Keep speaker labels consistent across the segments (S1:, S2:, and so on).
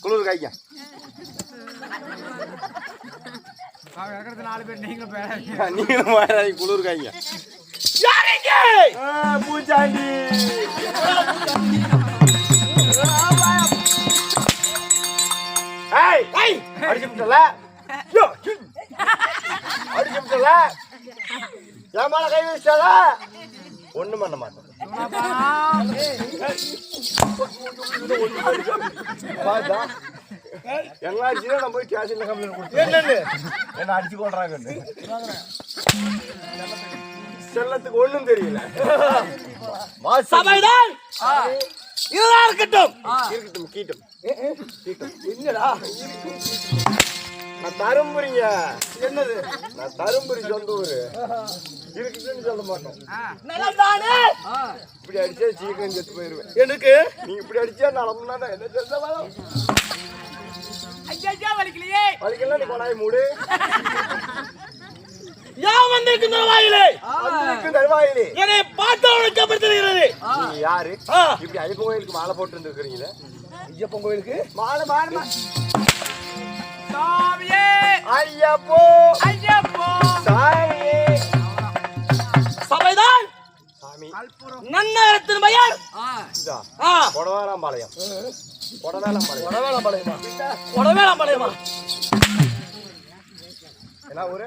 S1: குளிர் காய்க்க நீங்களும் குளிர் காய்ங்க பூச்சாண்டி அடிச்சுல அடிச்சுல என் மேல கை வச்சால ஒண்ணும் பண்ண மாட்டேன் எல்லாம் அடிச்சுதான் நான் போய் ஸ்டேஷன்ல கம்ப்ளைண்ட் கொடுத்தேன். என்ன அடிச்சு கொள்றாங்க செல்லத்துக்கு ஒண்ணும் தெரியல.
S2: சபைதான் இதுதான் இருக்கட்டும்
S1: இருக்கட்டும் கீட்டும் கீட்டும் என்னடா நான் தரும்புரிங்க என்னது நான் தரும்புரி சொந்த ஊரு இருக்குதுன்னு சொல்ல மாட்டோம். இப்படி அடிச்சா சீக்கிரம் செத்து போயிருவேன். எனக்கு நீ இப்படி அடிச்சா நலம்னா என்ன சொல்ல வலிக்கலாம். நீ கொண்டாய் மூடு
S2: வந்திருக்கு தருவாயிலே
S1: தருவாயிலே
S2: என்னை பார்த்து அவனுக்கு எப்படி தெரிகிறது?
S1: நீங்க யாரு இப்படி ஐயப்பன் கோயிலுக்கு மாலை போட்டு இருந்துருக்கீங்களே? ஐயப்பன் கோயிலுக்கு மாலை மாலை
S2: சாமியே
S1: ஐயப்போ
S2: ஐயப்போ
S1: சாமியே
S2: சபைதான்
S1: சாமி
S2: நன்னகரத்தின் பெயர்
S1: கொடவேளாம்பாளையம். கொடவேளாம்பாளையமா
S2: கொடவேளாம்பாளையமா
S1: என்ன ஊரு?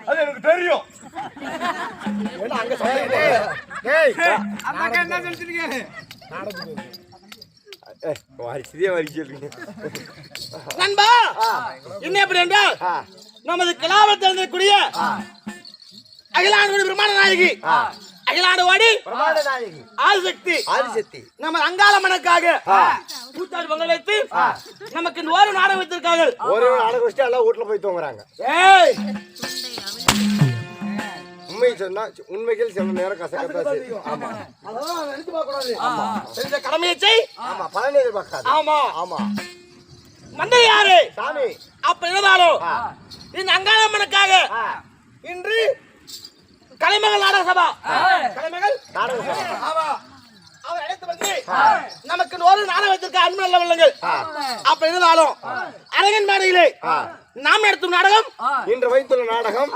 S1: அது எனக்கு தெரியும். அங்க என்ன சொல்லிருக்கீங்க?
S2: நண்பா என்ன எப்படி என்றால் நமது கலாபத்தில் இருக்கக்கூடிய அகிலாண்டு பிரமாண நாயகி அகிலாண்டு வாடி
S1: பிரமாண நாயகி
S2: ஆதிசக்தி நம்ம அங்காளம்மனுக்காக கூத்தாடி பொங்கல் வைத்து நமக்கு இந்த ஒரு நாடகம் வைத்திருக்காங்க.
S1: ஒரு நாடகம் வச்சுட்டு எல்லாம் வீட்டுல போய் தூங்குறாங்க.
S2: ஏய்
S1: உண்மை சொன்னா உண்மைகள் சில நேரம் கசக்கத்தான் செய்யும். ஆமா
S2: அதெல்லாம் நினைச்சு பார்க்க கூடாது. ஆமா செஞ்ச கடமையை செய்.
S1: ஆமா பலனை எதிர்பார்க்காது.
S2: ஆமா
S1: ஆமா
S2: மந்திரி யாரு
S1: சாமி
S2: அப்ப இருந்தாலும் இந்த அங்காளம்மனுக்காக இன்று கலைமகள் நாடக சபா கலைமகள்
S1: நாடக சபா
S2: ஆமா அவர் அழைத்து வந்து நமக்கு ஒரு நாடகம் வைத்திருக்க அன்பு நல்ல உள்ளங்கள். அப்ப இருந்தாலும் அரங்கன் மேடையிலே நாம் நடத்தும் நாடகம்
S1: இன்று வைத்துள்ள நாடகம்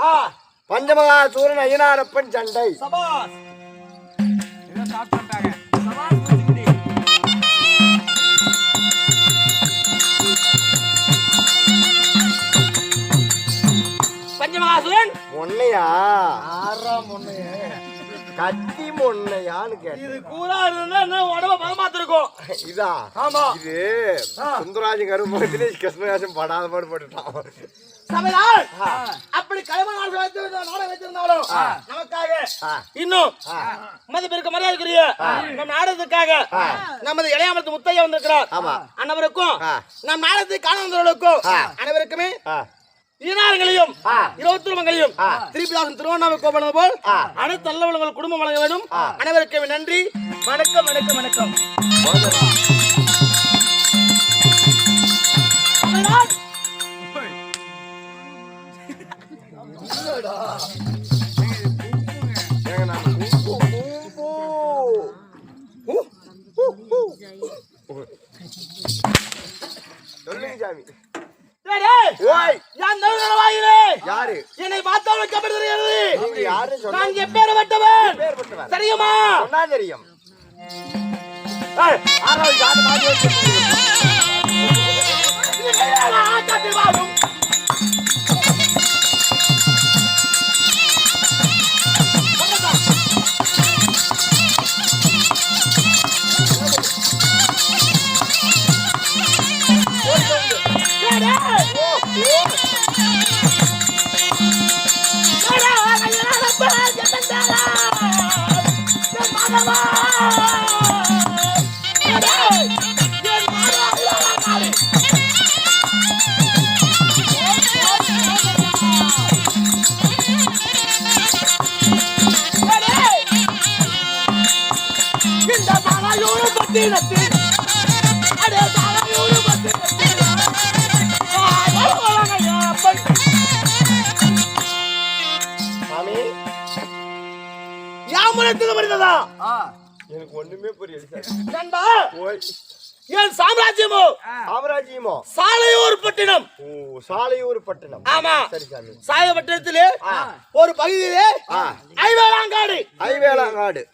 S1: பஞ்சமகா சூரன் ஐயனாரப்பன் சண்டை.
S2: சபாஸ் பஞ்சமகாசுரன்
S1: முன்னையா ஆறாம் முன்னைய கத்தி முன்னையான்னு கேட்டேன்.
S2: இது கூறா இருந்தா என்ன உடம்ப பதமாத்திருக்கும்.
S1: இதா
S2: ஆமா
S1: இது சுந்தராஜன் கருமகத்திலே கிருஷ்ணராஜன் படாத பாடு பட்டுட்டான்.
S2: சபையால் அப்படி கலைமகள் நாடகம் வைத்திருந்தாலும் நமக்காக இன்னும் மதிப்பிற்கு மரியாதைக்குரிய நம் நாடகத்துக்காக நமது இளையாமத்து முத்தையா வந்திருக்கிறார். அனைவருக்கும் நம் நாடகத்தை காண வந்தவர்களுக்கும் அனைவருக்குமே ஈனாரங்களையும் 21 மங்களையும் திருப்பிதாசன் திருவண்ணாமலை கோபம் போல் அனைத்து நல்ல உலகங்கள் குடும்பம் வழங்க வேண்டும். அனைவருக்கும் நன்றி. வணக்கம் வணக்கம் வணக்கம்.
S1: சொல்லுங்க சாமி. யாரு
S2: என்னை பார்த்தவனுக்கு எப்படி தெரியாது?
S1: யாரு
S2: நான் எப்பேற்பட்டவன் தெரியுமா?
S1: சொன்னா தெரியும். எனக்கு ஒண்ணுமே புரியல
S2: நண்பா. என் சாம்ராஜ்யமோ
S1: சாம்ராஜ்யமோ
S2: சாலையூர் பட்டினம்.
S1: சாலையூர் பட்டினம்.
S2: ஆமா
S1: சரி சாமி.
S2: சாலைப்பட்டினத்திலே ஒரு பகுதியிலே ஐவேளாங்காடு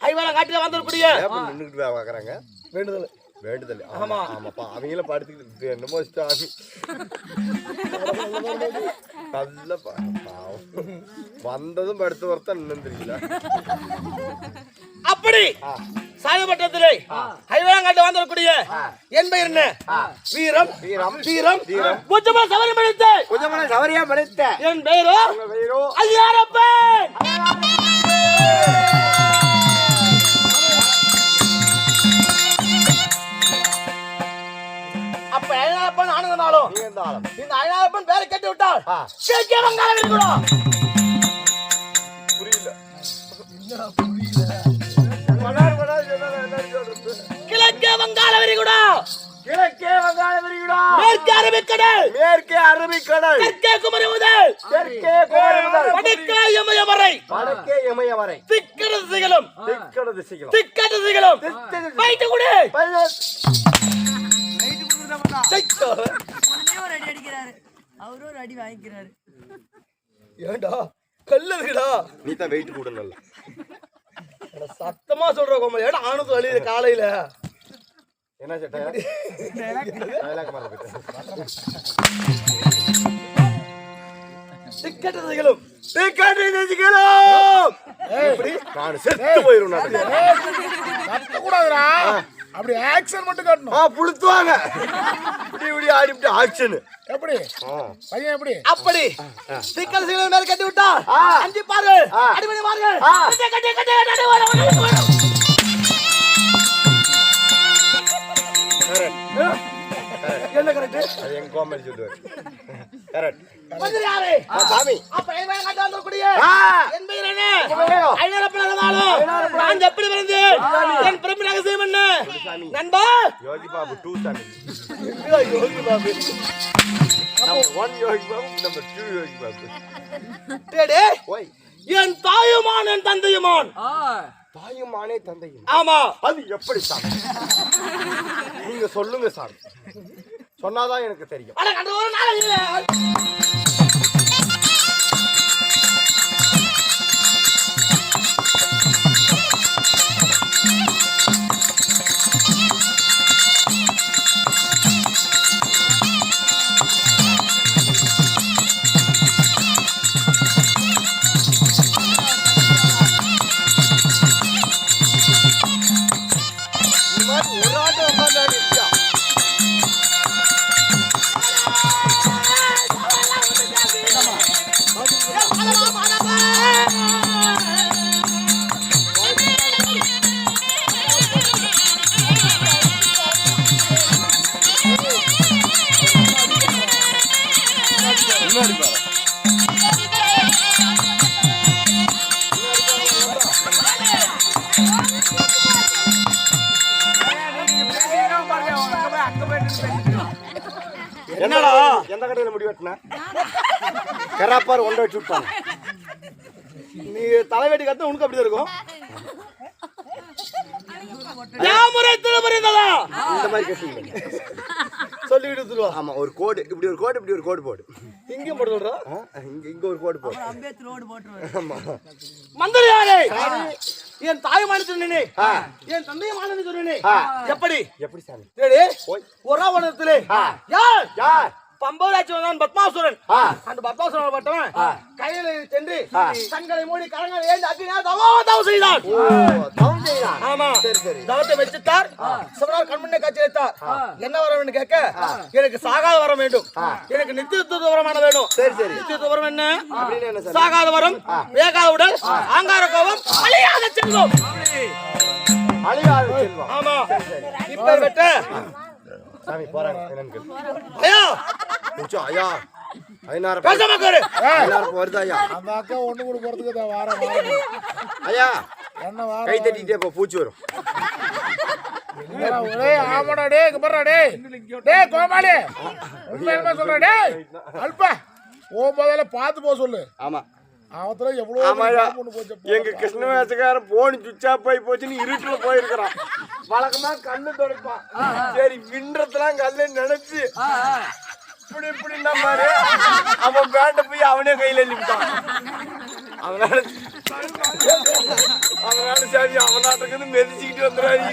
S2: ஐவேளாங்காட்டில வந்திருக்கூடிய
S1: நின்றுட்டு பாக்குறாங்க. வேண்டுதல் வேண்டுதல். ஆமா ஆமாப்பா அவங்கள படுத்துக்கிட்டு என்னமோ சாமி நல்ல வந்ததும் படுத்து வரத்தான் இன்னும் தெரியல.
S2: அப்படி சாயப்பட்டத்திலே ஐவேளாங்காட்டு வந்திருக்கூடிய என் பெயர் என்ன? வீரம் வீரம் வீரம் வீரம் பூஜ்ஜமா சவரி மடித்த
S1: பூஜ்ஜமா சவரியா மடித்த
S2: என் பெயரோ ஐயாரப்பன். அப்ப ஐயாரப்பன் ஆனந்தனாலும் இந்த ஐயாரப்பன் பேரை கட்டி விட்டால் கேட்க வங்காளம் கூட
S1: புரியல.
S2: கிழக்கே வங்காள விரிகுடா
S1: கிழக்கே வங்காள விரிகுடா
S2: மேற்கே அரபிக்கடல் தெற்கே குமரி முதல் வடக்கே இமய வரை திக்கட திசைகளும் வைத்து கொடு.
S3: அவரும் அடி வாங்கிக்கிறாரு.
S2: ஏண்டா கல்லுடா
S1: நீ தான் வெயிட் கூட நல்ல
S2: சத்தமா சொல்ற கோமல். ஏடா ஆனது வழியில காலையில
S1: என்ன சட்டை
S2: திக்கட்டதுகளும்
S1: நான் செத்து போயிருவேன்.
S4: கூடாதுடா. அப்படி ஆக்சன் மட்டும் காட்டணும்.
S1: புளுத்துவாங்க இப்படி ஆடிட்டு ஆக்சன்
S4: எப்படி பையன் எப்படி
S2: அப்படி திக்கட்டதுகள் மேல கட்டி விட்டா அஞ்சு பாரு அடிமணி என்ன கரெக்ட்?
S1: அது எங்க கோமாளி சொல்லுவாரு. கரெக்ட்.
S2: மந்திரி யாரு?
S1: சாமி.
S2: அப்ப என்ன கட்ட வந்தக்கூடிய என் பெயர் என்ன? ஐநரப்பனாலும் நான் எப்படி பிறந்தேன்? என் பிறப்பு ரகசியம் என்ன? நண்பா
S1: யோகி பாபு 2 சாமி. யோகி பாபு. Number 1 Yogi Babu, number 2 Yogi Babu.
S2: டேடே
S1: ஓய்.
S2: என் தாயுமான் என் தந்தையுமான்.
S1: தாயுமானே தந்தையும்.
S2: ஆமா.
S1: அது எப்படி சாமி? நீங்க சொல்லுங்க சாமி. சொன்னாதான் எனக்கு தெரியும்.
S2: அட கண்ட ஒரு நாள் இல்ல.
S1: ஒரு ஆட்டம் உட்கார்ந்தாடி இருக்கா. முன்னாடி பாரு. என்னடா எந்த கடையில முடி வெட்டின? கராப்பார் ஒன்றை வச்சு விட்டாங்க.
S2: நீ தலைவெட்டி கத்த உனக்கு அப்படிதான் இருக்கும். யாமுறை திருமறிந்ததா
S1: இந்த மாதிரி கட்டிங்க.
S2: சொல்லிட்டு சொல்லுவா.
S1: ஆமா, ஒரு கோடு இப்படி ஒரு கோடு இப்படி ஒரு கோடு போடு.
S2: இங்கேயும் போட்டு சொல்றா.
S1: இங்க இங்க ஒரு கோடு போடு.
S3: அம்பேத்கர் ரோடு போட்டுருவாரு.
S1: ஆமா.
S2: மந்திரி யாரே? என் தாயுமான சொன்னே, என் தந்தையுமான சொன்னே. எப்படி
S1: எப்படி சாமி?
S2: டேடே
S1: ஓய்.
S2: ஒராவனத்திலே யார்
S1: யார்?
S2: பம்பராட்சி வந்தான் பத்மாசுரன். அந்த பத்மாசுரன் பட்டவன் கையில சென்று கண்களை மூடி கரங்களை ஏந்தி அக்னியா தவம் செய்தான்.
S1: ஓ, தவம் செய்தான்.
S2: ஆமா.
S1: சரி சரி.
S2: தவத்தை வச்சுட்டார். சிவனார் கண்முன்னே காட்சி அளித்தார். என்ன வரம் வேண்டும் கேட்க, எனக்கு சாகாத வரம் வேண்டும், எனக்கு நித்தியத்துவ வரமான வேண்டும்.
S1: சரி சரி.
S2: நித்தியத்துவ வரம் என்ன?
S1: அப்படின்னு என்ன சாமி?
S2: சாகாத வரம், வேகாத உடல், ஆங்கார கோபம், அழியாத செல்வம்.
S1: அழியாத செல்வம்.
S2: ஆமா. இப்ப வெட்ட
S1: சாமி போறாங்க. என்னன்னு கேளு.
S2: ஐயா
S1: புடிச்சோ ஐயா. ஐநார
S2: பேசாம உட்காரு.
S1: ஐநார வருது ஐயா.
S4: அந்த அக்கா ஒண்ணு கூட போறதுக்கு தான் வாரம்
S1: ஐயா
S4: என்ன வாரம்
S1: கை தட்டிட்டே இப்ப பூச்சி வரும்.
S4: ஒரே ஆமாடா டேய், இங்க பாருடா டேய். டேய் கோமாளி, உண்மையா சொல்றா டேய். அல்பா ஓ முதல்ல பார்த்து போ சொல்லு.
S1: ஆமா.
S4: அவத்துல எவ்வளவு
S1: ஆமாயா.
S4: பொண்ணு போச்சு.
S1: எங்க கிருஷ்ணவேசக்காரன் போன் சுவிட்ச் ஆஃப் ஆகி போச்சுன்னு இருட்டுல போயிருக்கிறான். வழக்கமா கண்ணு துடைப்பான். சரி வின்றதெல்லாம் கல்ல நினைச்சு இப்படி இப்படின்னா மாதிரி அவன் பேண்ட போய் அவனே கையில எழுதிட்டான். அவனால சரி அவனாட்டுக்குன்னு மெதிச்சுக்கிட்டு வந்துடுறாரு.